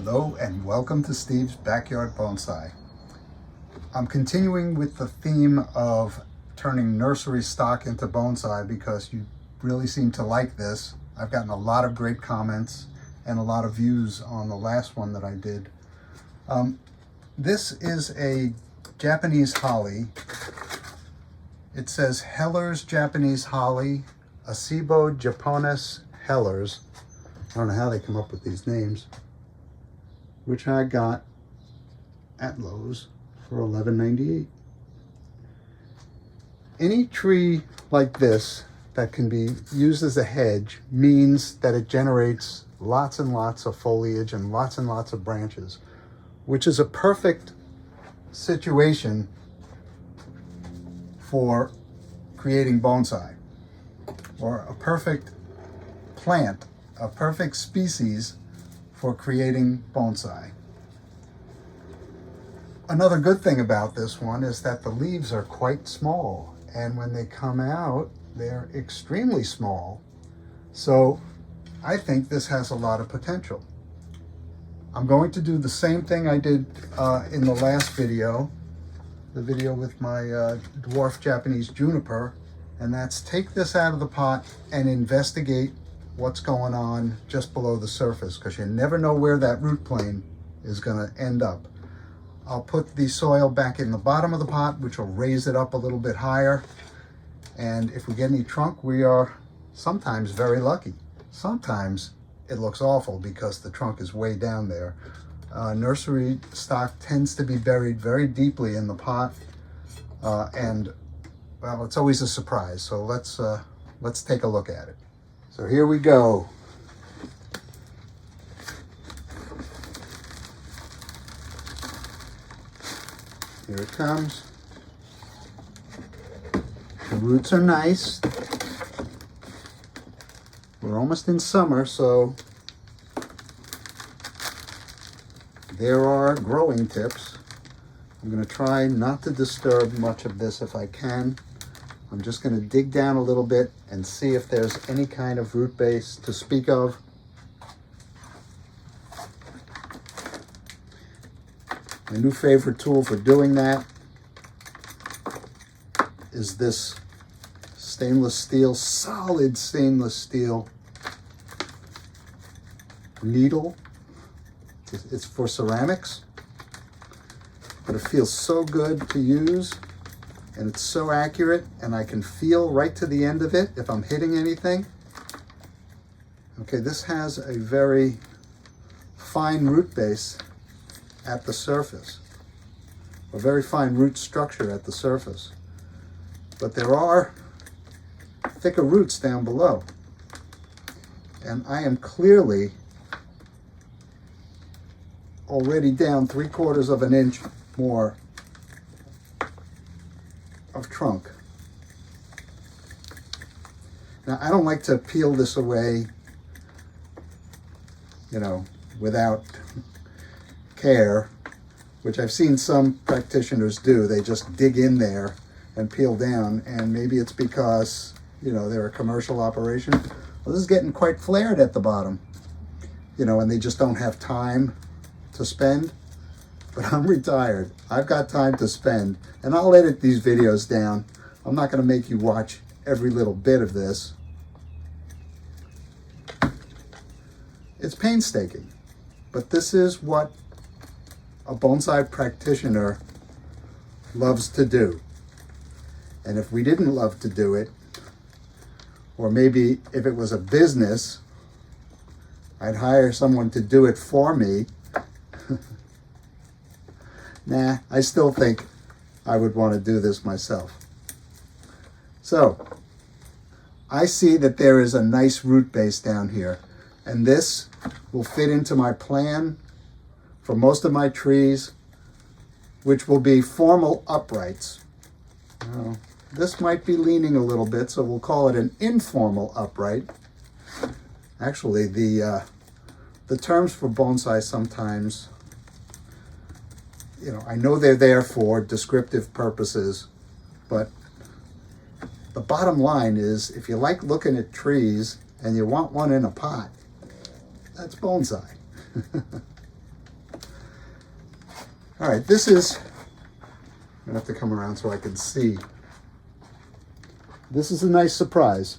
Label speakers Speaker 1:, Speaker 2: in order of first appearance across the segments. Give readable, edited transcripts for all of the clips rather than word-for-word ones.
Speaker 1: Hello and welcome to Steve's Backyard Bonsai. I'm continuing with the theme of turning nursery stock into bonsai because you really seem to like this. I've gotten a lot of great comments and a lot of views on the last one that I did. This is a Japanese holly. It says Heller's Japanese Holly, Acebo Japonis Hellers. I don't know how they come up with these names, which I got at Lowe's for $11.98. Any tree like this that can be used as a hedge means that it generates lots and lots of foliage and lots of branches, which is a perfect situation for creating bonsai, or a perfect plant, a perfect species for creating bonsai. Another good thing about this one is that the leaves are quite small, and when they come out, they're extremely small. So I think this has a lot of potential. I'm going to do the same thing I did in the last video, the video with my dwarf Japanese juniper, and that's take this out of the pot and investigate what's going on just below the surface, because you never know where that root plane is going to end up. I'll put the soil back in the bottom of the pot, which will raise it up a little bit higher. And if we get any trunk, we are sometimes very lucky. Sometimes it looks awful because the trunk is way down there. Nursery stock tends to be buried very deeply in the pot, and well, it's always a surprise. So let's take a look at it. So here we go. Here it comes. The roots are nice. We're almost in summer, so there are growing tips. I'm going to try not to disturb much of this if I can. I'm just going to dig down a little bit and see if there's any kind of root base to speak of. My new favorite tool for doing that is this stainless steel, solid stainless steel needle. It's for ceramics, but it feels so good to use. And it's so accurate, and I can feel right to the end of it if I'm hitting anything. Okay, this has a very fine root base at the surface, a very fine root structure at the surface. But there are thicker roots down below. And I am clearly already down 3/4 of an inch more of trunk. Now, I don't like to peel this away, without care, which I've seen some practitioners do. They just dig in there and peel down, and maybe it's because, they're a commercial operation. Well, this is getting quite flared at the bottom, and they just don't have time to spend. But I'm retired. I've got time to spend, and I'll edit these videos down. I'm not going to make you watch every little bit of this. It's painstaking, but this is what a bonsai practitioner loves to do. And if we didn't love to do it, or maybe if it was a business, I'd hire someone to do it for me. Nah, I still think I would want to do this myself. So, I see that there is a nice root base down here, and this will fit into my plan for most of my trees, which will be formal uprights. This might be leaning a little bit, so we'll call it an informal upright. Actually, the terms for bonsai sometimes, I know they're there for descriptive purposes, but the bottom line is, if you like looking at trees and you want one in a pot, that's bonsai. All right, this is, I'm gonna have to come around so I can see. This is a nice surprise.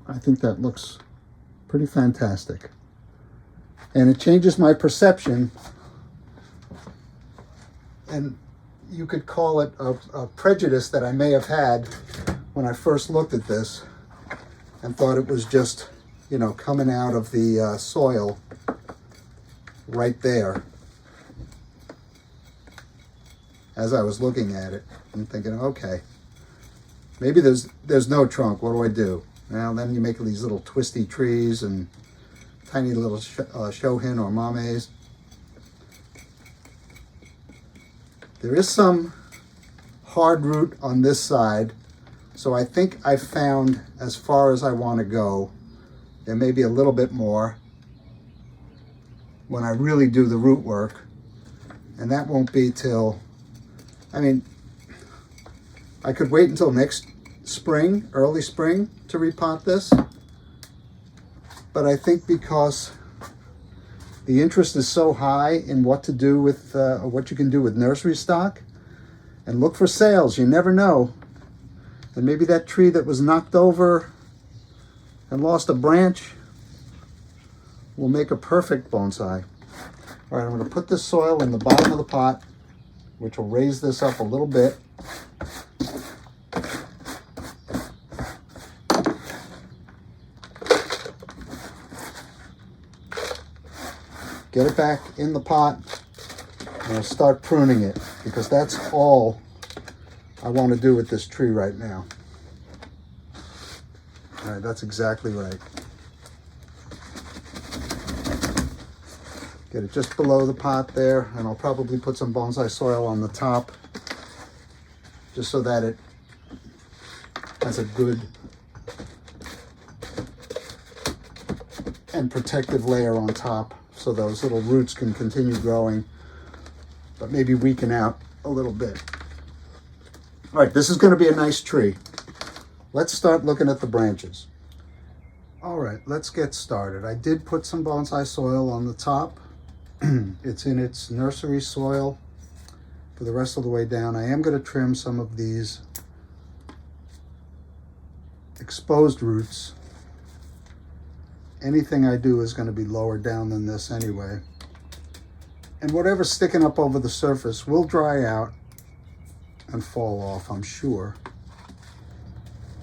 Speaker 1: I think that looks pretty fantastic. And it changes my perception, and you could call it a prejudice that I may have had when I first looked at this and thought it was just, you know, coming out of the soil right there. As I was looking at it, I'm thinking, okay, maybe there's no trunk. What do I do? Well, then you make these little twisty trees and tiny little shohin or mames. There is some hard root on this side, so I think I've found as far as I want to go. There may be a little bit more when I really do the root work, and that won't be till, I mean, I could wait until next spring, early spring, to repot this, but I think because the interest is so high in what to do with, what you can do with nursery stock, and look for sales, you never know. And maybe that tree that was knocked over and lost a branch will make a perfect bonsai. All right, I'm gonna put this soil in the bottom of the pot, which will raise this up a little bit. Get it back in the pot, and I'll start pruning it, because that's all I want to do with this tree right now. All right, that's exactly right. Get it just below the pot there, and I'll probably put some bonsai soil on the top, just so that it has a good and protective layer on top, so those little roots can continue growing, but maybe weaken out a little bit. All right, this is going to be a nice tree. Let's start looking at the branches. All right, let's get started. I did put some bonsai soil on the top. It's in its nursery soil for the rest of the way down. I am going to trim some of these exposed roots. Anything I do is going to be lower down than this anyway. And whatever's sticking up over the surface will dry out and fall off, I'm sure.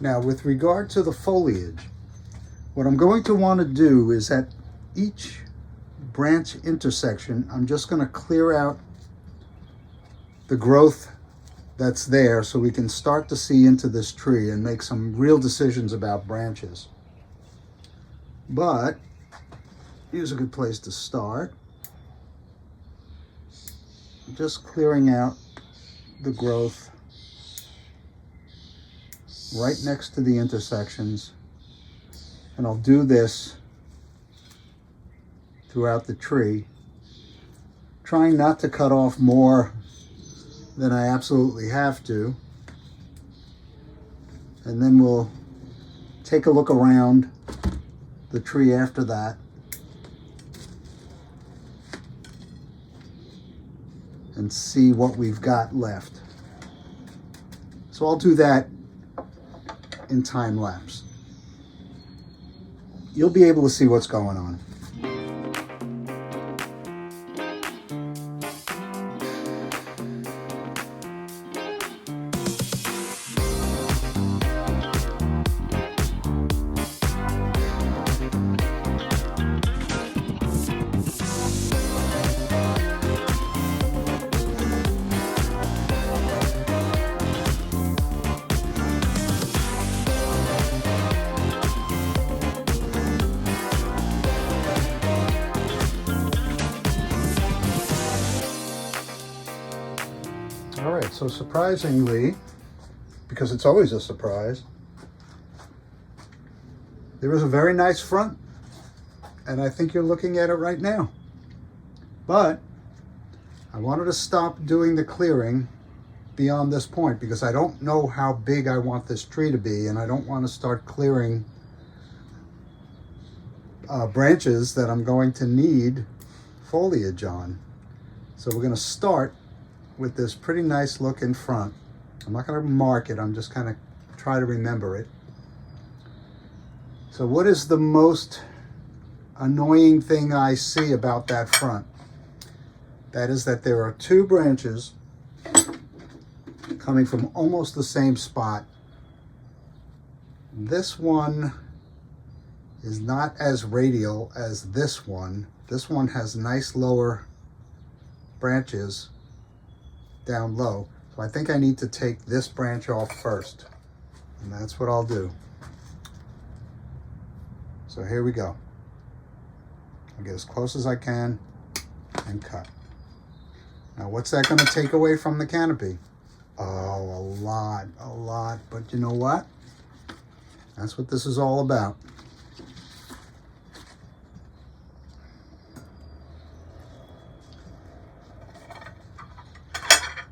Speaker 1: Now, with regard to the foliage, what I'm going to want to do is at each branch intersection, I'm just going to clear out the growth that's there so we can start to see into this tree and make some real decisions about branches. But here's a good place to start. Just clearing out the growth right next to the intersections. And I'll do this throughout the tree, trying not to cut off more than I absolutely have to. And then we'll take a look around the tree after that and see what we've got left. So I'll do that in time lapse. You'll be able to see what's going on. All right, so surprisingly, because it's always a surprise, there is a very nice front, and I think you're looking at it right now. But I wanted to stop doing the clearing beyond this point because I don't know how big I want this tree to be, and I don't want to start clearing branches that I'm going to need foliage on. So we're going to start with this pretty nice look in front. I'm not going to mark it, I'm just kind of try to remember it. So what is the most annoying thing I see about that front? That is that there are two branches coming from almost the same spot. This one is not as radial as this one. This one has nice lower branches down low. So I think I need to take this branch off first. And that's what I'll do. So here we go. I'll get as close as I can and cut. Now what's that going to take away from the canopy? Oh, a lot. But you know what? That's what this is all about.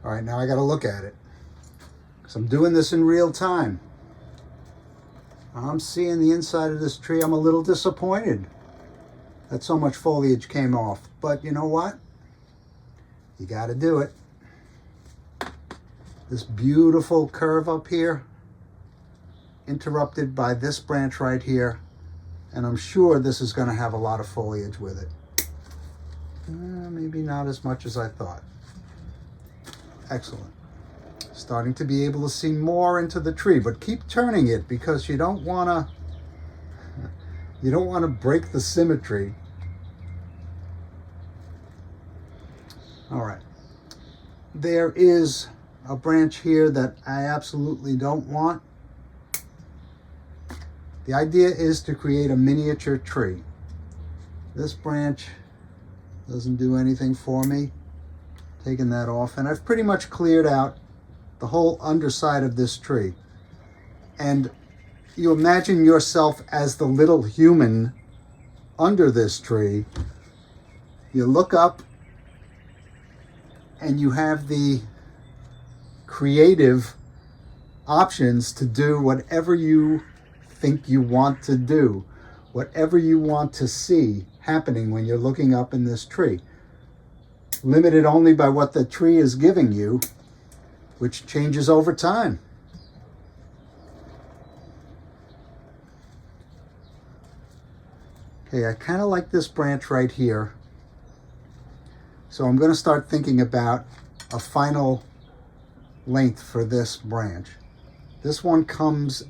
Speaker 1: All right, now I got to look at it. So I'm doing this in real time. I'm seeing the inside of this tree. I'm a little disappointed that so much foliage came off. But you know what? You got to do it. This beautiful curve up here, interrupted by this branch right here. And I'm sure this is going to have a lot of foliage with it. Maybe not as much as I thought. Excellent. Starting to be able to see more into the tree, but keep turning it because you don't want to break the symmetry. All right. There is a branch here that I absolutely don't want. The idea is to create a miniature tree. This branch doesn't do anything for me. Taking that off, and I've pretty much cleared out the whole underside of this tree. And you imagine yourself as the little human under this tree. You look up and you have the creative options to do whatever you think you want to do, whatever you want to see happening when you're looking up in this tree. Limited only by what the tree is giving you, which changes over time. Okay, I kind of like this branch right here. So I'm going to start thinking about a final length for this branch. This one comes,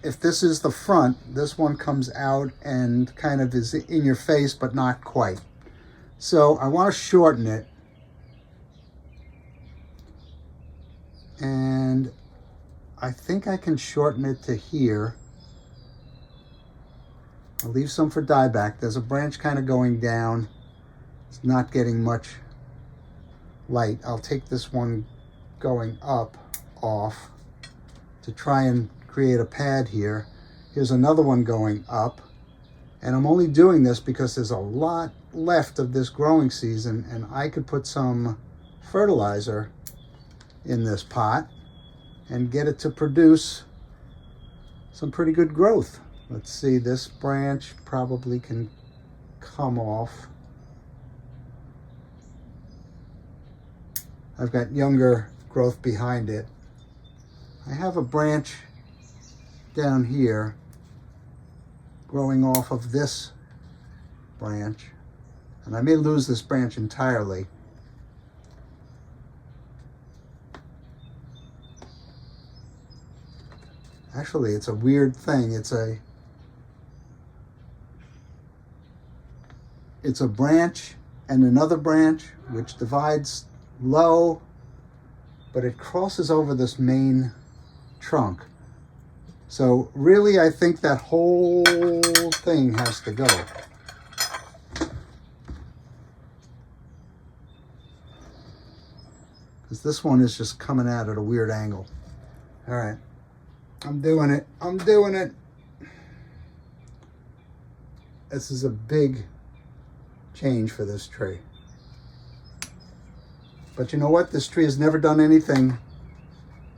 Speaker 1: if this is the front, this one comes out and kind of is in your face, but not quite. So I want to shorten it. And I think I can shorten it to here. I'll leave some for dieback. There's a branch kind of going down. It's not getting much light. I'll take this one going up off to try and create a pad here. Here's another one going up. And I'm only doing this because there's a lot left of this growing season, and I could put some fertilizer in this pot and get it to produce some pretty good growth. Let's see, this branch probably can come off. I've got younger growth behind it. I have a branch down here growing off of this branch, and I may lose this branch entirely. Actually, it's a weird thing. It's a branch and another branch which divides low, but it crosses over this main trunk. So really, I think that whole thing has to go. Because this one is just coming out at a weird angle. All right. I'm doing it. I'm doing it. This is a big change for this tree. But you know what? This tree has never done anything.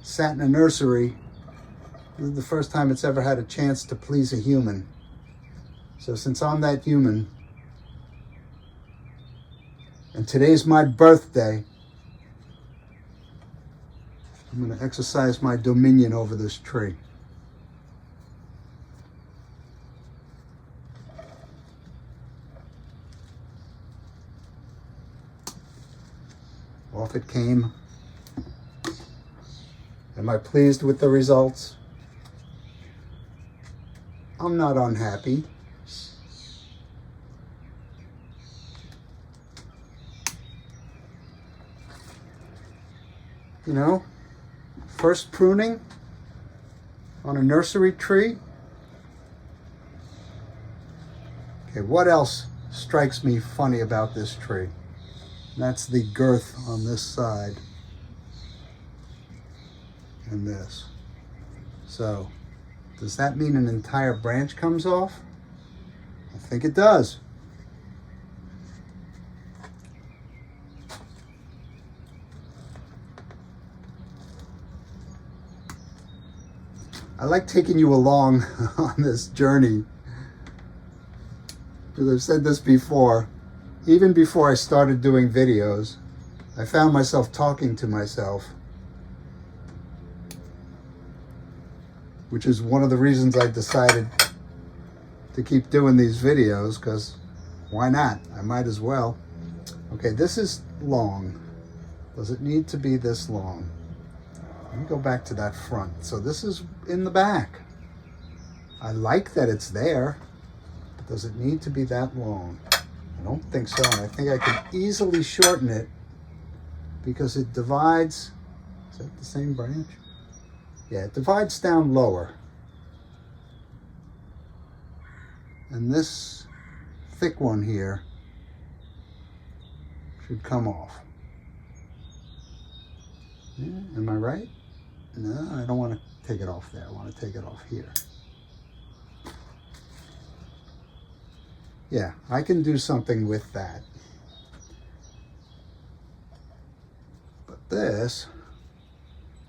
Speaker 1: Sat in a nursery. This is the first time it's ever had a chance to please a human. So since I'm that human, and today's my birthday, I'm going to exercise my dominion over this tree. Off it came. Am I pleased with the results? I'm not unhappy. You know, first pruning on a nursery tree. Okay, what else strikes me funny about this tree? And that's the girth on this side and this. So, does that mean an entire branch comes off? I think it does. I like taking you along on this journey, because I've said this before. Even before I started doing videos, I found myself talking to myself, which is one of the reasons I decided to keep doing these videos, because why not? I might as well. Okay, this is long. Does it need to be this long? Let me go back to that front. So this is in the back. I like that it's there, but does it need to be that long? I don't think so, and I think I can easily shorten it because it divides. Is that the same branch? Yeah, it divides down lower. And this thick one here should come off. Yeah, am I right? No, I don't want to take it off there. I want to take it off here. Yeah, I can do something with that. But this,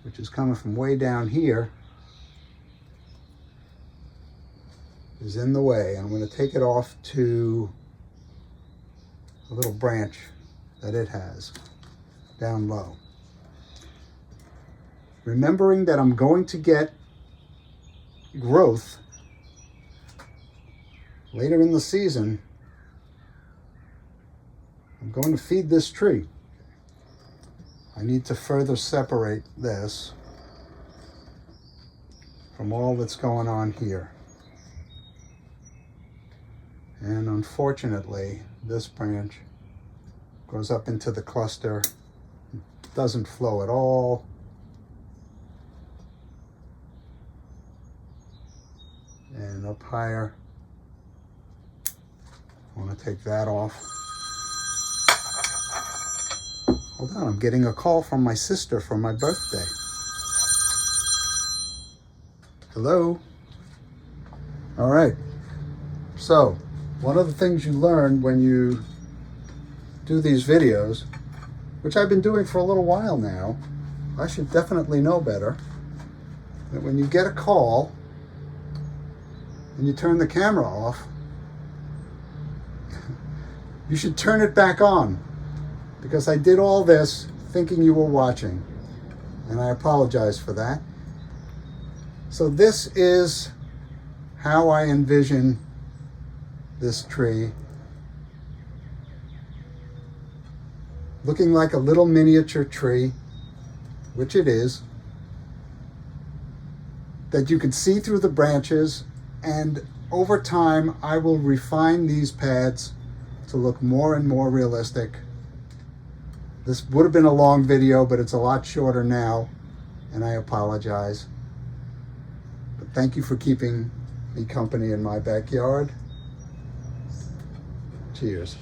Speaker 1: which is coming from way down here, is in the way. I'm going to take it off to a little branch that it has down low. Remembering that I'm going to get growth later in the season, I'm going to feed this tree. I need to further separate this from all that's going on here. And unfortunately, this branch goes up into the cluster, doesn't flow at all. And up higher, I want to take that off. Hold on, I'm getting a call from my sister for my birthday. Hello? All right. So, one of the things you learn when you do these videos, which I've been doing for a little while now, I should definitely know better, that when you get a call and you turn the camera off, you should turn it back on, because I did all this thinking you were watching, and I apologize for that. So this is how I envision this tree, looking like a little miniature tree, which it is, that you can see through the branches. And over time, I will refine these pads to look more and more realistic. This would have been a long video, but it's a lot shorter now, and I apologize. But thank you for keeping me company in my backyard. Cheers.